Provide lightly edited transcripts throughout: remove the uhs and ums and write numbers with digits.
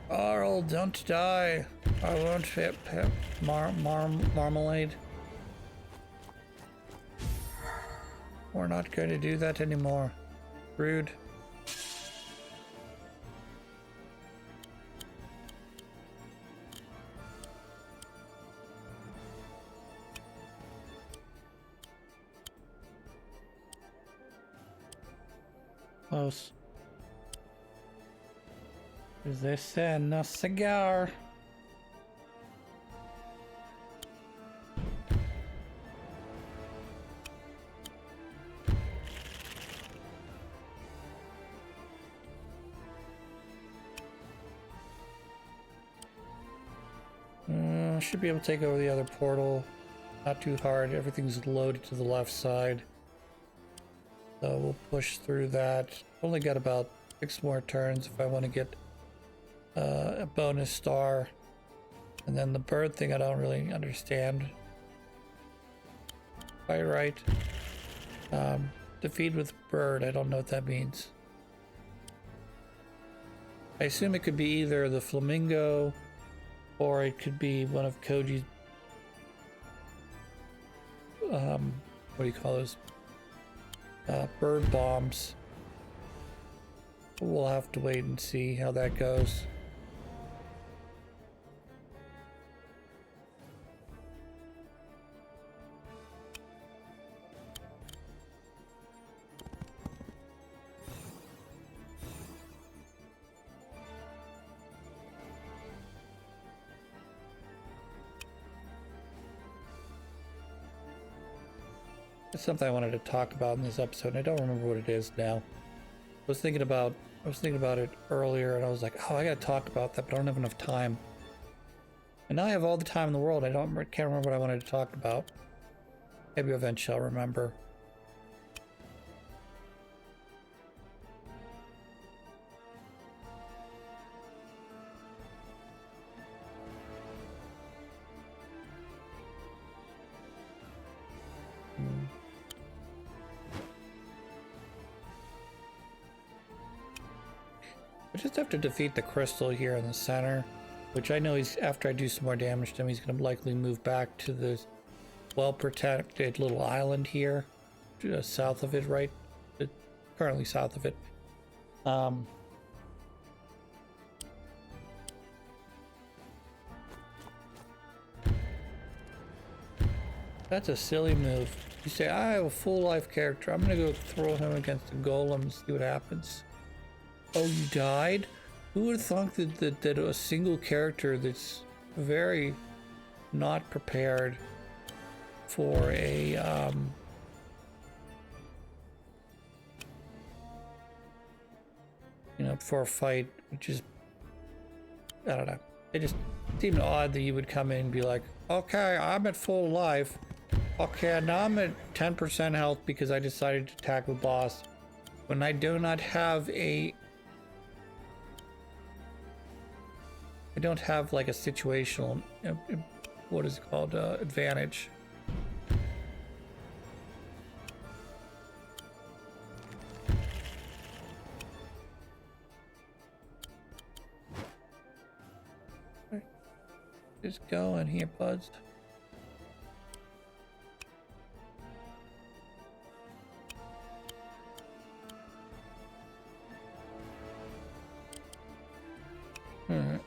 Arl, don't die. I won't hit marmalade. We're not going to do that anymore. Rude. Close. Is this a cigar? Should be able to take over the other portal. Not too hard. Everything's loaded to the left side. So we'll push through that. Only got about 6 more turns if I want to get a bonus star. And then the bird thing I don't really understand. Quite right. Defeat with bird, I don't know what that means. I assume it could be either the flamingo or it could be one of Koji's what do you call those? Bird bombs. We'll have to wait and see how that goes. It's something I wanted to talk about in this episode, and I don't remember what it is now. I was thinking about it earlier, and I was like, oh, I gotta talk about that, but I don't have enough time. And now I have all the time in the world. Can't remember what I wanted to talk about. Maybe eventually I'll remember. I just have to defeat the crystal here in the center, which I know he's, after I do some more damage to him, he's going to likely move back to the well-protected little island here, south of it, right? Currently south of it. That's a silly move. You say, I have a full life character. I'm going to go throw him against a golem and see what happens. Oh, you died? Who would have thought that a single character that's very not prepared for a for a fight, which is, I don't know. It just seemed odd that you would come in and be like, okay, I'm at full life. Okay, now I'm at 10% health because I decided to attack the boss. When I do not have I don't have like a situational, what is it called, advantage. Just going here, buds. Alright.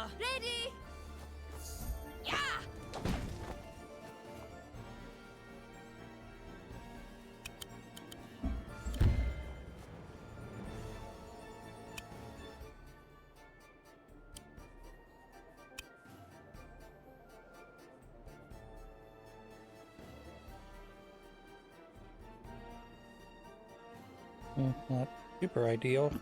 Orla! Ready! Yeah! Not super ideal.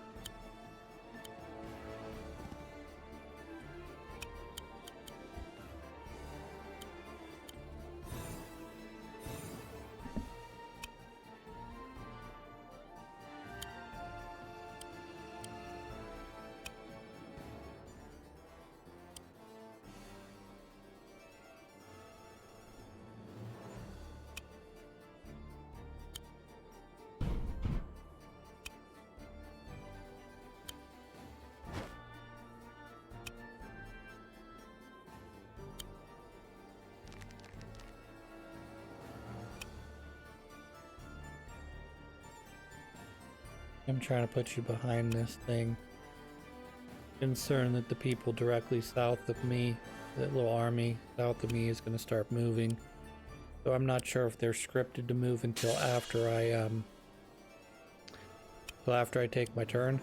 I'm trying to put you behind this thing. Concerned that the people directly south of me, that little army south of me, is going to start moving. So I'm not sure if they're scripted to move until after I take my turn.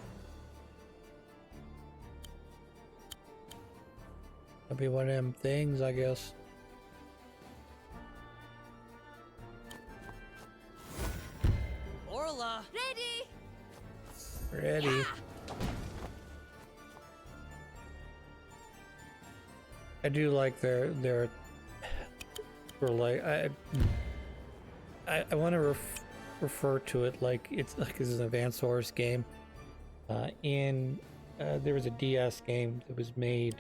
That'll be one of them things, I guess. Orla! Ready! Ready. Yeah. I do like their for like I want to refer to it like it's like this is an Advanced Wars game. There was a DS game that was made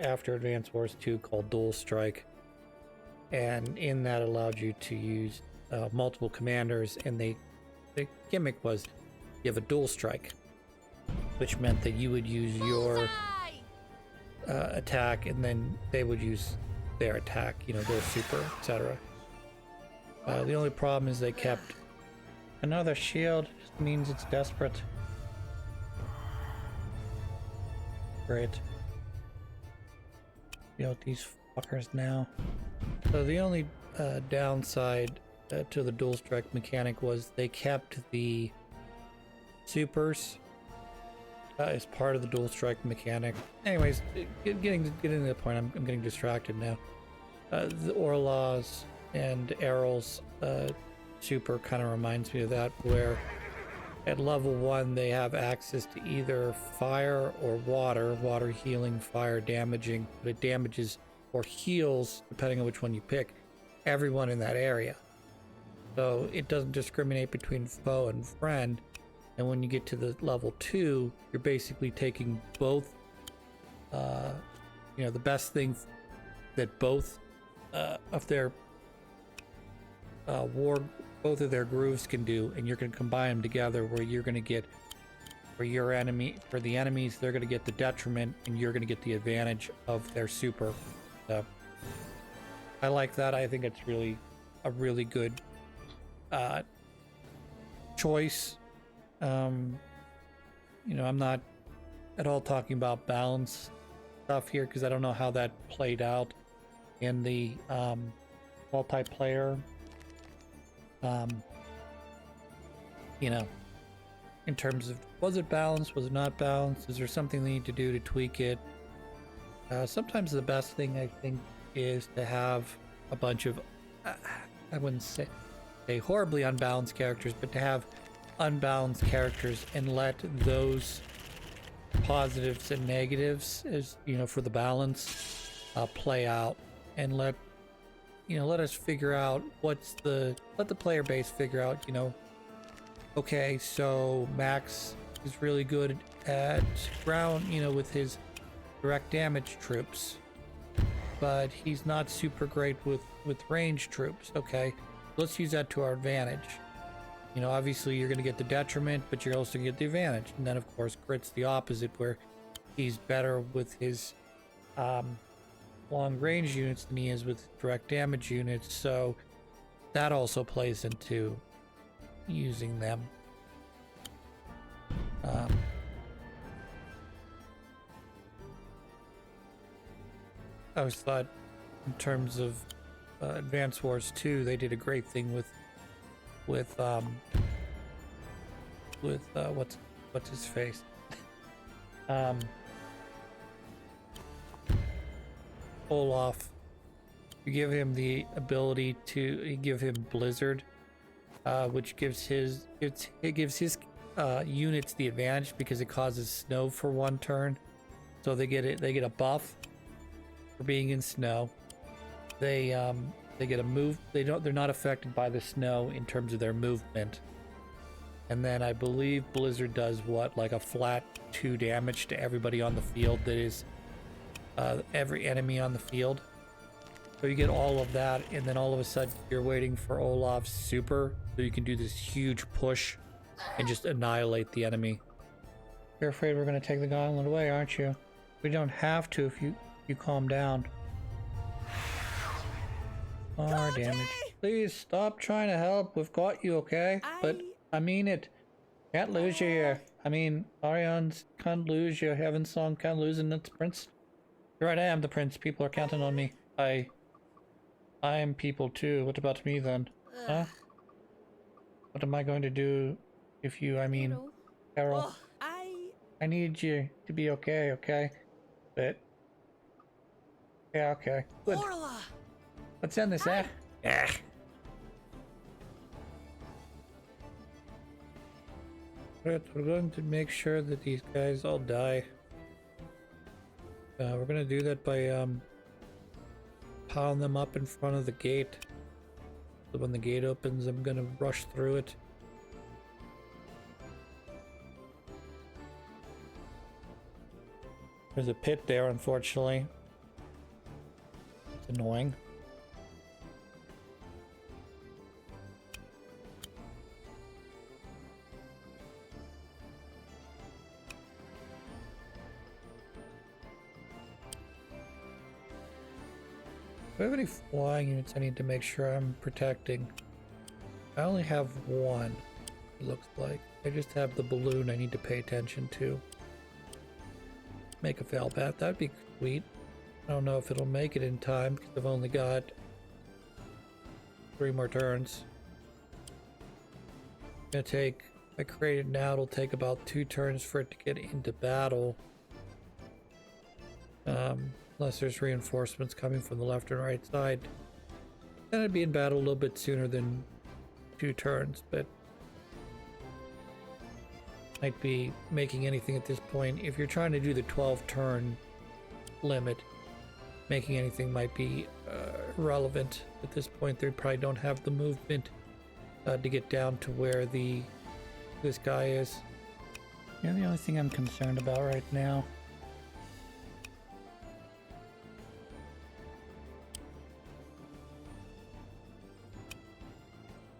after Advanced Wars 2 called Dual Strike, and in that allowed you to use multiple commanders, and the gimmick was you have a dual strike, which meant that you would use your attack and then they would use their attack, you know, their super, etc. The only problem is they kept another shield. Just means it's desperate. Great. Deal with these fuckers now. So the only downside to the dual strike mechanic was they kept the supers as part of the dual strike mechanic. Anyways, getting to the point, I'm getting distracted now. The Orla's and Errol's super kind of reminds me of that, where at level 1 they have access to either fire or water healing, fire damaging, but it damages or heals, depending on which one you pick, everyone in that area. So it doesn't discriminate between foe and friend. And when you get to the level 2, you're basically taking both, you know, the best thing that both of their both of their grooves can do, and you're going to combine them together, where you're going to get, for the enemies, they're going to get the detriment, and you're going to get the advantage of their super. So I like that. I think it's really a really good choice. You know, I'm not at all talking about balance stuff here, because I don't know how that played out in the multiplayer. You know, in terms of, was it balanced, was it not balanced, is there something they need to do to tweak it? Sometimes the best thing, I think, is to have a bunch of I wouldn't say horribly unbalanced characters, but to have unbalanced characters and let those positives and negatives, as you know, for the balance, play out, and let us figure out let the player base figure out, you know, okay, so Max is really good at ground, you know, with his direct damage troops, but he's not super great with ranged troops. Okay, let's use that to our advantage. You know, obviously you're going to get the detriment, but you're also going to get the advantage. And then, of course, Grit's the opposite, where he's better with his long range units than he is with direct damage units. So that also plays into using them. I always thought, in terms of Advance Wars 2, they did a great thing with what's his face, Olaf. You give him the ability to you give him Blizzard, which gives his units the advantage because it causes snow for one turn, so they get a buff for being in snow. They get a move. They're not affected by the snow in terms of their movement. And then I believe Blizzard does what, like a flat 2 damage to everybody on the field, that is every enemy on the field. So you get all of that, and then all of a sudden you're waiting for Olaf's super, so you can do this huge push and just annihilate the enemy. You're afraid we're going to take the gauntlet away, aren't you? We don't have to if you calm down. More damage. Please stop trying to help. We've got you, okay? But I mean it. Can't lose you here. I mean, Arians can't lose you. Heaven's Song can't lose, and it's Prince. You're right, I am the Prince. People are counting on me. I am people too. What about me then? Huh? What am I going to do if you, I mean, Carol? I need you to be okay, okay? But, yeah, okay. Good. Let's end this, eh? Yeah. We're going to make sure that these guys all die. We're gonna do that by, piling them up in front of the gate. So when the gate opens, I'm gonna rush through it. There's a pit there, unfortunately. It's annoying. Do I have any flying units I need to make sure I'm protecting? I only have one, it looks like. I just have the balloon I need to pay attention to. Make a fail bat, that'd be sweet. I don't know if it'll make it in time because I've only got 3 more turns. Gonna take, if I create it now, it'll take about 2 turns for it to get into battle. Unless there's reinforcements coming from the left and right side. Then I'd be in battle a little bit sooner than 2 turns, but might be making anything at this point. If you're trying to do the 12 turn limit, making anything might be irrelevant. At this point, they probably don't have the movement to get down to where this guy is. You're the only thing I'm concerned about right now.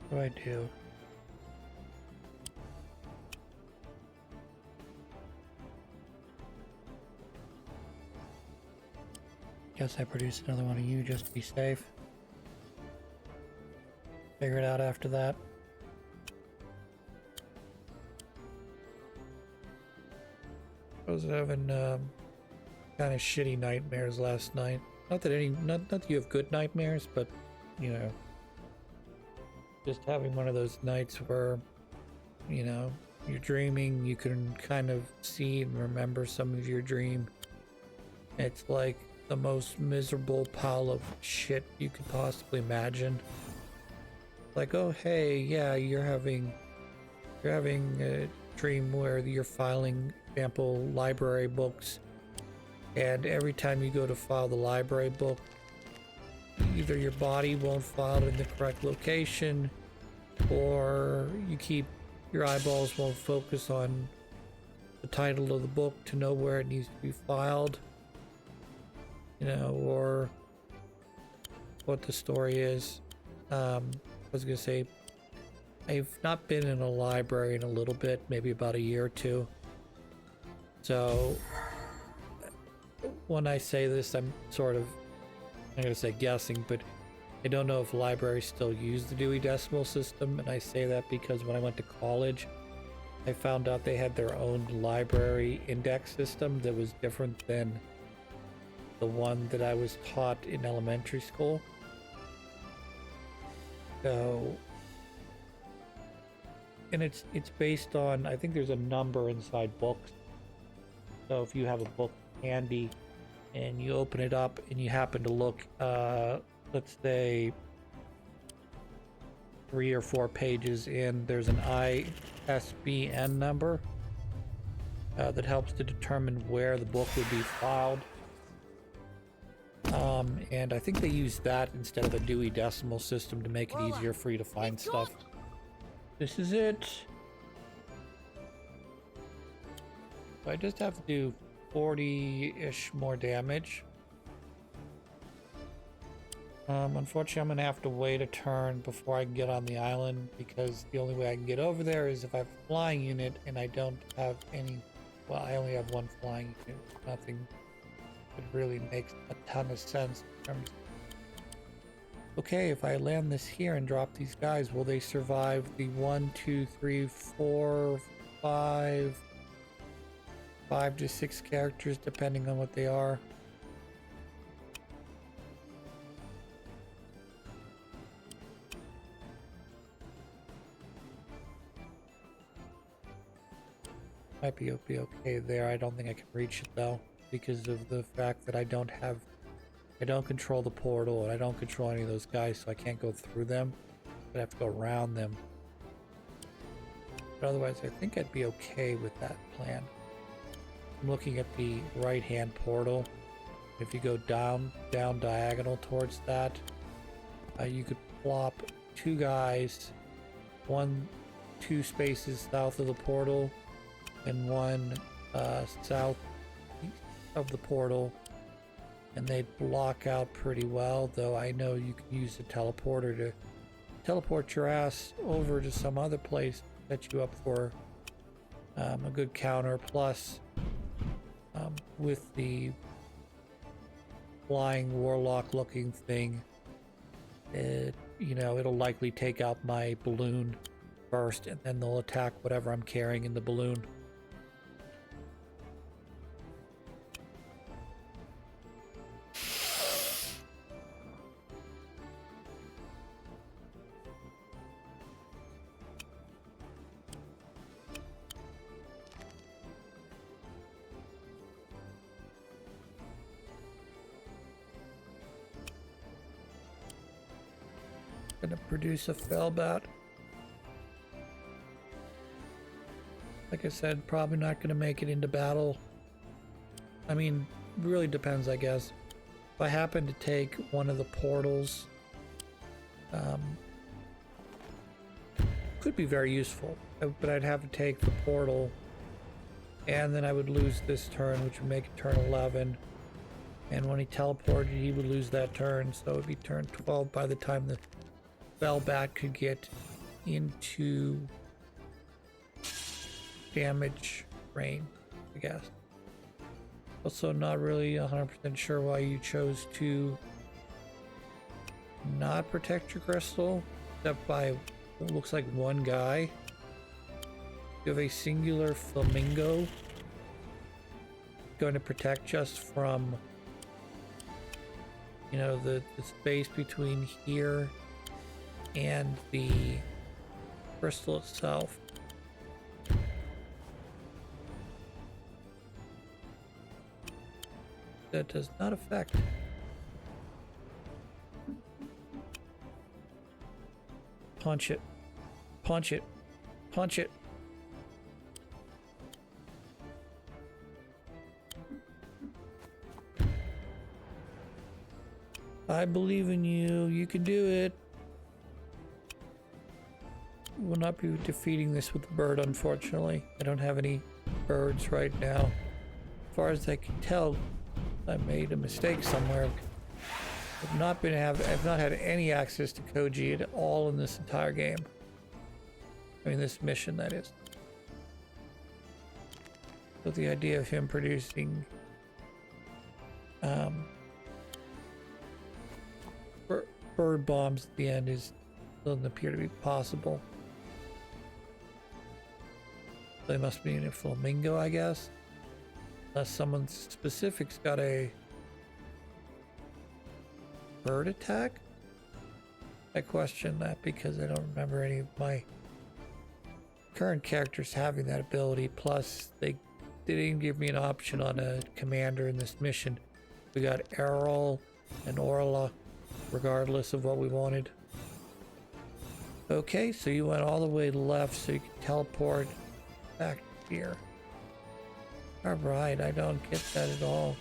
What do I do? Guess I produce another one of you just to be safe. Figure it out after that. I was having kind of shitty nightmares last night. Not that you have good nightmares, but you know, just having one of those nights where, you know, you're dreaming, you can kind of see and remember some of your dream. It's like the most miserable pile of shit you could possibly imagine. Like, oh hey, yeah, you're having a dream where you're filing, example, library books, and every time you go to file the library book, either your body won't file it in the correct location, or your eyeballs won't focus on the title of the book to know where it needs to be filed, you know, or what the story is. I was gonna say, I've not been in a library in a little bit, maybe about a year or two. So when I say this, I'm gonna say guessing, but I don't know if libraries still use the Dewey Decimal System, and I say that because when I went to college, I found out they had their own library index system that was different than the one that I was taught in elementary school. So, and it's based on, I think there's a number inside books. So if you have a book handy and you open it up and you happen to look, let's say 3 or 4 pages in, there's an ISBN number that helps to determine where the book would be filed. And I think they use that instead of a Dewey Decimal System to make it easier for you to find stuff. This is it. So I just have to do 40-ish more damage. Unfortunately, I'm gonna have to wait a turn before I can get on the island, because the only way I can get over there is if I have a flying unit, and I don't have any. Well, I only have one flying unit. Nothing that really makes a ton of sense in terms of, okay, if I land this here and drop these guys, will they survive the 1, 2, 3, 4, 5 to 6 characters, depending on what they are? Might be okay there. I don't think I can reach it though, because of the fact that I don't control the portal, and I don't control any of those guys, so I can't go through them. I have to go around them. But otherwise, I think I'd be okay with that plan. I'm looking at the right-hand portal. If you go down diagonal towards that, you could plop 2 guys, 2 spaces south of the portal, and 1 south of the portal, and they'd block out pretty well. Though I know you can use the teleporter to teleport your ass over to some other place, set you up for a good counter. Plus, with the flying warlock looking thing, it'll likely take out my balloon first, and then they'll attack whatever I'm carrying in the balloon. Gonna produce a Fellbat. Like I said, probably not gonna make it into battle. I mean, really depends, I guess. If I happen to take one of the portals, could be very useful, but I'd have to take the portal, and then I would lose this turn, which would make it turn 11. And when he teleported, he would lose that turn, so it would be turn 12 by the time the Fellbat could get into damage range, I guess. Also, not really 100% sure why you chose to not protect your crystal, except by what looks like 1 guy. You have a singular flamingo going to protect just from, the space between here and the crystal itself. That does not affect. Punch it. Punch it. Punch it. I believe in you. You can do it. Will not be defeating this with the bird, unfortunately. I don't have any birds right now. As far as I can tell, I made a mistake somewhere. I've not had any access to Koji at all in this entire game. I mean, this mission, that is. So the idea of him producing bird bombs at the end doesn't appear to be possible. They must be in a flamingo, I guess. Unless someone specific's got a bird attack? I question that because I don't remember any of my current characters having that ability. Plus, they didn't give me an option on a commander in this mission. We got Errol and Orla, regardless of what we wanted. Okay, so you went all the way left so you can teleport back here. Alright, I don't get that at all.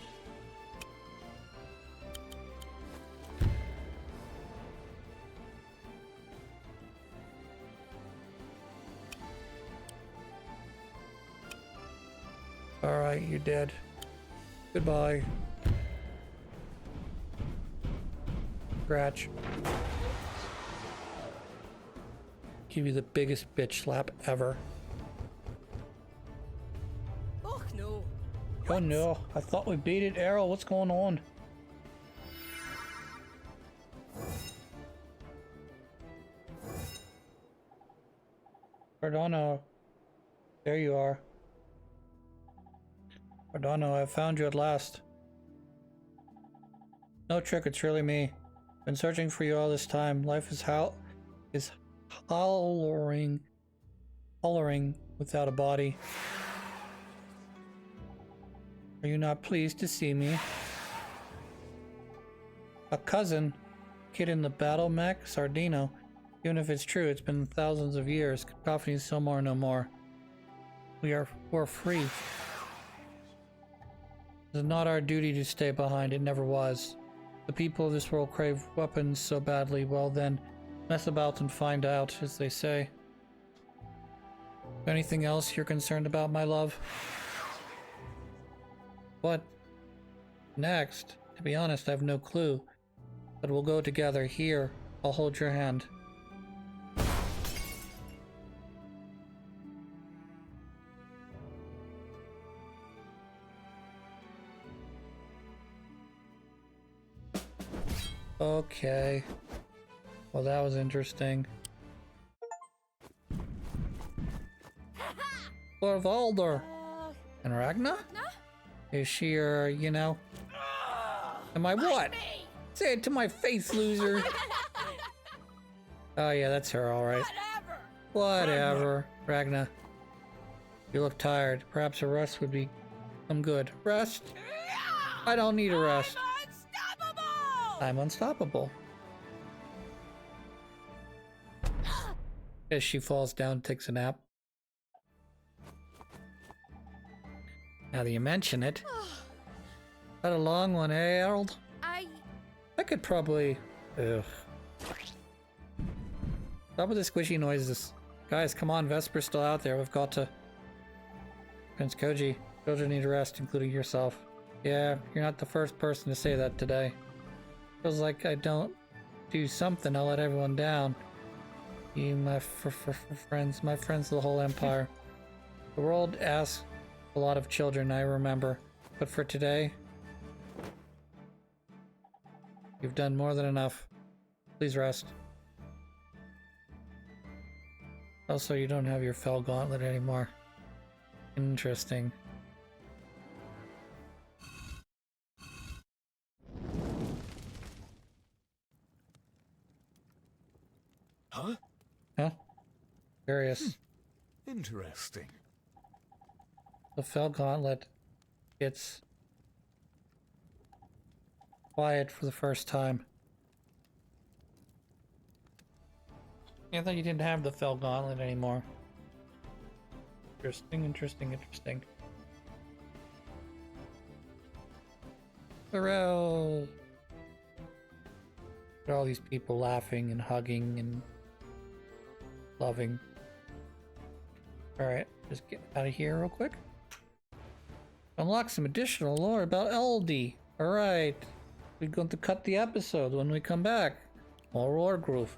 Alright, you're dead. Goodbye. Scratch. Give you the biggest bitch slap ever. Oh no. Oh no, I thought we beat it, Errol. What's going on? Cardano. There you are. Cardano, I found you at last. No trick, it's really me. Been searching for you all this time. Life is hollering without a body. Are you not pleased to see me? A cousin? Kid in the battle mech? Sardino. Even if it's true, it's been thousands of years. Cacophony is no more. We're free. It is not our duty to stay behind. It never was. The people of this world crave weapons so badly. Well then, mess about and find out, as they say. Anything else you're concerned about, my love? What next? To be honest, I have no clue. But we'll go together. Here, I'll hold your hand. Okay. Well, that was interesting. Lord of Alder. And Ragna? Is she your, you know? Am I what? Say it to my face, loser. Oh yeah, that's her, alright. Whatever. Ragna. You look tired. Perhaps a rest would be some good. Rest? I don't need a rest. I'm unstoppable. As she falls down, takes a nap. Now that you mention it. That a long one, eh, Harold? I could probably... Ugh. Stop with the squishy noises. Guys, come on, Vesper's still out there. We've got to... Prince Koji, children need a rest, including yourself. Yeah, you're not the first person to say that today. Feels like I don't do something, I'll let everyone down. You, my friends, my friends, the whole empire. The world asks a lot of children, I remember. But for today, you've done more than enough. Please rest. Also, you don't have your fell gauntlet anymore. Interesting. Huh? Huh? Curious. Interesting. The fell gauntlet gets quiet for the first time. I thought you didn't have the fell gauntlet anymore. Interesting. Hurrah! Look at all these people laughing and hugging and loving. Alright, just get out of here real quick. Unlock some additional lore about LD. Alright, we're going to cut the episode when we come back. More Wargroove.